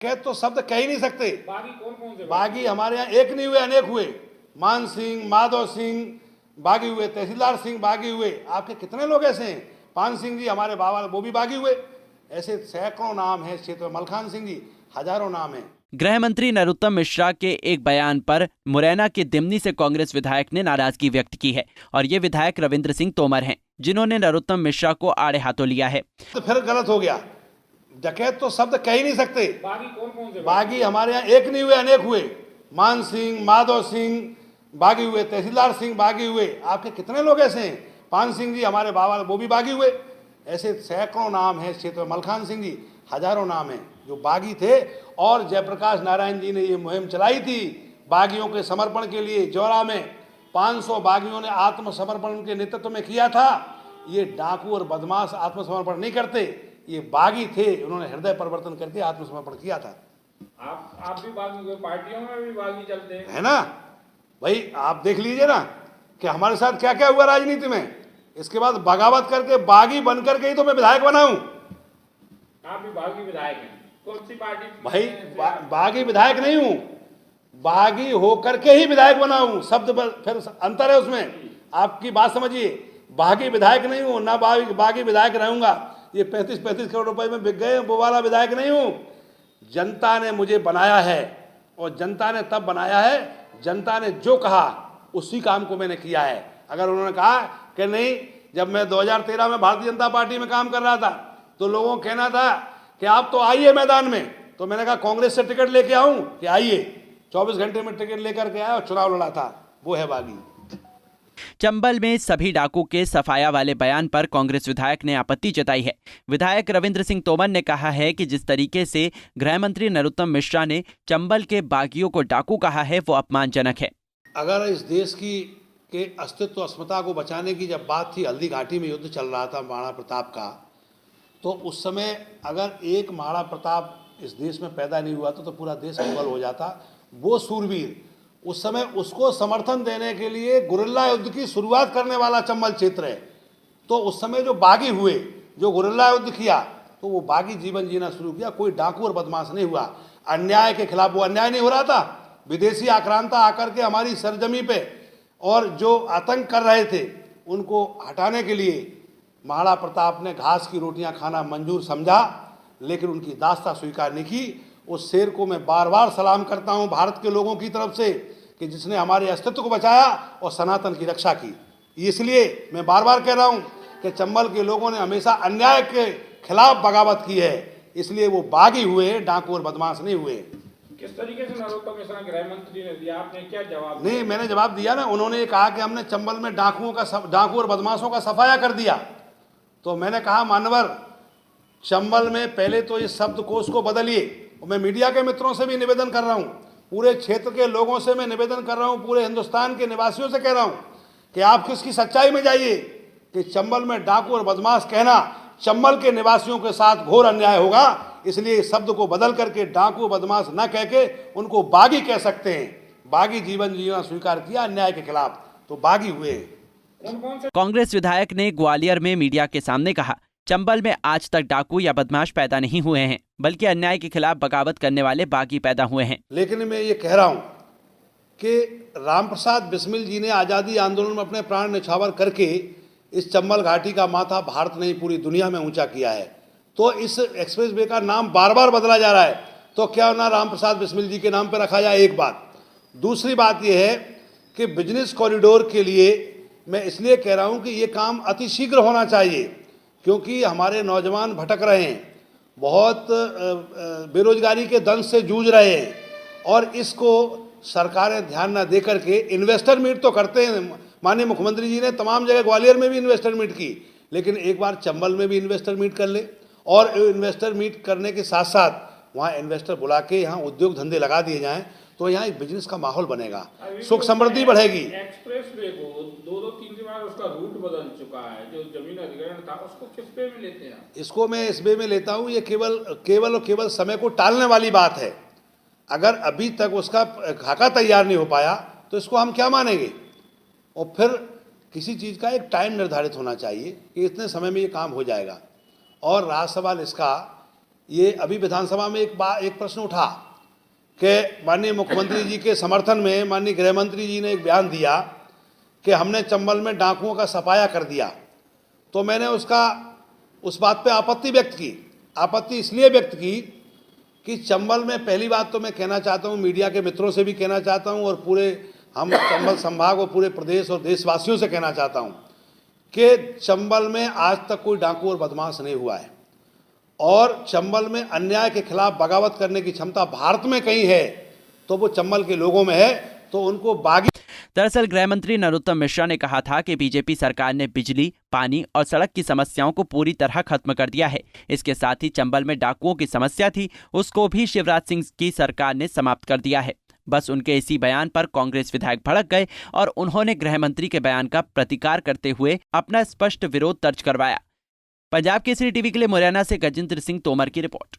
कैद तो शब्द कह ही नहीं सकते। बागी कौन कौन से? बागी हमारे यहाँ एक नहीं हुए, अनेक हुए। मान सिंह, माधव सिंह बागी हुए, तहसीलदार सिंह बागी हुए। आपके कितने लोग ऐसे हैं? पान सिंह जी हमारे बाबा, वो भी बागी हुए। ऐसे सैकड़ों नाम है इस क्षेत्र में। मलखान सिंह जी, हजारों नाम है। गृह मंत्री नरोत्तम मिश्रा के एक बयान पर मुरैना के दिमनी से कांग्रेस विधायक ने नाराजगी व्यक्त की है और ये विधायक रविंद्र सिंह तोमर हैं, जिन्होंने नरोत्तम मिश्रा को आड़े हाथों लिया है। तो फिर गलत हो गया। डकैत तो शब्द कह ही नहीं सकते। बागी कौन कौन से? बागी हमारे यहाँ एक नहीं हुए, अनेक हुए। मान सिंह, माधव सिंह बागी हुए, तहसीलदार सिंह बागी हुए। आपके कितने लोग ऐसे हैं? पान सिंह जी हमारे बाबा, वो भी बागी हुए। ऐसे सैकड़ों नाम है इस क्षेत्र में। मलखान सिंह जी, हजारों नाम हैं जो बागी थे। और जयप्रकाश नारायण जी ने ये मुहिम चलाई थी बागियों के समर्पण के लिए। जौरा में 500 बागियों ने आत्मसमर्पण उनके नेतृत्व में किया था। ये डाकू और बदमाश आत्मसमर्पण नहीं करते, ये बागी थे। उन्होंने हृदय परिवर्तन करके आत्मसमर्पण किया था। आप भी बागी हुए, पार्टियों में भी बागी चलते हैं, है ना भाई? आप देख लीजिए ना कि हमारे साथ क्या क्या हुआ राजनीति में। इसके बाद बगावत करके बागी बन करके ही तो मैं विधायक बना हूं। आप भी बागी विधायक हैं। कौन सी पार्टी? भाई बागी विधायक नहीं हूं, बागी होकर के ही विधायक बना हूं। शब्द फिर अंतर है उसमें, आपकी बात समझिए। बागी विधायक नहीं हूं ना, बागी विधायक रहूंगा। ये 35-35 करोड़ रुपए में बिक गए, वो वाला विधायक नहीं हूं। जनता ने मुझे बनाया है और जनता ने तब बनाया है, जनता ने जो कहा उसी काम को मैंने किया है। अगर उन्होंने कहा कि नहीं, जब मैं 2013 में भारतीय जनता पार्टी में काम कर रहा था तो लोगों को कहना था कि आप तो आइए मैदान में, तो मैंने कहा कांग्रेस से टिकट लेके आऊं कि आइए। 24 घंटे में टिकट लेकर के आया और चुनाव लड़ा था। वो है बागी। चंबल में सभी डाकू के सफाया वाले बयान पर कांग्रेस विधायक ने आपत्ति जताई है। विधायक रविंद्र सिंह तोमर ने कहा है कि जिस तरीके से गृह मंत्री नरोत्तम मिश्रा ने चंबल के बागियों को डाकू कहा है वो अपमानजनक है। अगर इस देश की के अस्तित्व अस्मिता को बचाने की जब बात थी, हल्दी घाटी में युद्ध चल रहा था महाराणा प्रताप का, तो उस समय अगर एक महाराणा प्रताप इस देश में पैदा नहीं हुआ तो पूरा देश मुगल हो जाता। वो सूरवीर, उस समय उसको समर्थन देने के लिए गुरिल्ला युद्ध की शुरुआत करने वाला चंबल क्षेत्र है। तो उस समय जो बागी हुए, जो गुरिल्ला युद्ध किया, तो वो बागी जीवन जीना शुरू किया। कोई डाकू और बदमाश नहीं हुआ। अन्याय के खिलाफ वो अन्याय नहीं हो रहा था। विदेशी आक्रांता आकर के हमारी सरजमी पे और जो आतंक कर रहे थे उनको हटाने के लिए महाराणा प्रताप ने घास की रोटियां खाना मंजूर समझा, लेकिन उनकी दास्ता स्वीकार नहीं की। उस शेर को मैं बार बार सलाम करता हूं भारत के लोगों की तरफ से कि जिसने हमारे अस्तित्व को बचाया और सनातन की रक्षा की। इसलिए मैं बार बार कह रहा हूं कि चंबल के लोगों ने हमेशा अन्याय के खिलाफ बगावत की है, इसलिए वो बागी हुए, डाकू और बदमाश नहीं हुए। किस तरीके से नरोत्तम मिश्रा गृह मंत्री ने दिया, आपने क्या जवाब दिया? नहीं, मैंने जवाब दिया ना। उन्होंने कहा कि हमने चंबल में डाकू और बदमाशों का सफाया कर दिया। तो मैंने कहा मानवर, चंबल में पहले तो इस शब्दकोश को बदलिए। और मैं मीडिया के मित्रों से भी निवेदन कर रहा हूं, पूरे क्षेत्र के लोगों से मैं निवेदन कर रहा हूं, पूरे हिंदुस्तान के निवासियों से कह रहा हूं कि आप किसकी सच्चाई में जाइए कि चंबल में डाकू और बदमाश कहना चंबल के निवासियों के साथ घोर अन्याय होगा। इसलिए इस शब्द को बदल करके डाकू बदमाश न कह के उनको बागी कह सकते हैं। बागी जीवन जीना स्वीकार किया अन्याय के खिलाफ, तो बागी हुए। कांग्रेस विधायक ने ग्वालियर में मीडिया के सामने कहा, चंबल में आज तक डाकू या बदमाश पैदा नहीं हुए हैं, बल्कि अन्याय के खिलाफ बगावत करने वाले बागी पैदा हुए हैं। लेकिन मैं ये कह रहा हूं कि रामप्रसाद बिस्मिल जी ने आज़ादी आंदोलन में अपने प्राण न्यौछावर करके इस चंबल घाटी का माथा भारत नहीं पूरी दुनिया में ऊंचा किया है। तो इस एक्सप्रेस वे का नाम बार बार बदला जा रहा है, तो क्या ना रामप्रसाद बिस्मिल जी के नाम पर रखा जाए। एक बात। दूसरी बात यह है कि बिजनेस कॉरिडोर के लिए मैं इसलिए कह रहा हूं कि ये काम अतिशीघ्र होना चाहिए, क्योंकि हमारे नौजवान भटक रहे हैं, बहुत बेरोजगारी के दंश से जूझ रहे हैं, और इसको सरकारें ध्यान न दे करके इन्वेस्टर मीट तो करते हैं। माननीय मुख्यमंत्री जी ने तमाम जगह, ग्वालियर में भी इन्वेस्टर मीट की, लेकिन एक बार चंबल में भी इन्वेस्टर मीट कर ले, और इन्वेस्टर मीट करने के साथ साथ वहाँ इन्वेस्टर बुला के यहाँ उद्योग धंधे लगा दिए जाएं, तो यहाँ एक बिजनेस का माहौल बनेगा, सुख समृद्धि बढ़ेगी। एक्सप्रेस वे को दो तीन बार उसका रूट बदल चुका है, जो जमीन अधिग्रहण था उसको किस वे में लेते हैं? इसको मैं इस वे में लेता हूँ, ये केवल समय को टालने वाली बात है। अगर अभी तक उसका खाका तैयार नहीं हो पाया तो इसको हम क्या मानेंगे। और फिर किसी चीज़ का एक टाइम निर्धारित होना चाहिए कि इतने समय में ये काम हो जाएगा। और रहा सवाल इसका ये अभी विधानसभा में एक प्रश्न उठा कि माननीय मुख्यमंत्री जी के समर्थन में माननीय गृह मंत्री जी ने एक बयान दिया कि हमने चंबल में डाकुओं का सफाया कर दिया। तो मैंने उस बात पे आपत्ति व्यक्त की। आपत्ति इसलिए व्यक्त की कि चंबल में पहली बात तो मैं कहना चाहता हूँ, मीडिया के मित्रों से भी कहना चाहता हूँ और पूरे हम चंबल संभाग और पूरे प्रदेश और देशवासियों से कहना चाहता हूँ कि चंबल में आज तक कोई डाकू और बदमाश नहीं हुआ है और चंबल में अन्याय के खिलाफ बगावत करने की क्षमता भारत में कहीं है तो वो चंबल के लोगों में है, तो उनको बागी। दरअसल गृह मंत्री नरोत्तम मिश्रा ने कहा था कि बीजेपी सरकार ने बिजली, पानी और सड़क की समस्याओं को पूरी तरह खत्म कर दिया है। इसके साथ ही चंबल में डाकुओं की समस्या थी, उसको भी शिवराज सिंह की सरकार ने समाप्त कर दिया है। बस उनके इसी बयान पर कांग्रेस विधायक भड़क गए और उन्होंने गृह मंत्री के बयान का प्रतिकार करते हुए अपना स्पष्ट विरोध दर्ज करवाया। पंजाब केसरी टीवी के लिए मुरैना से गजेंद्र सिंह तोमर की रिपोर्ट।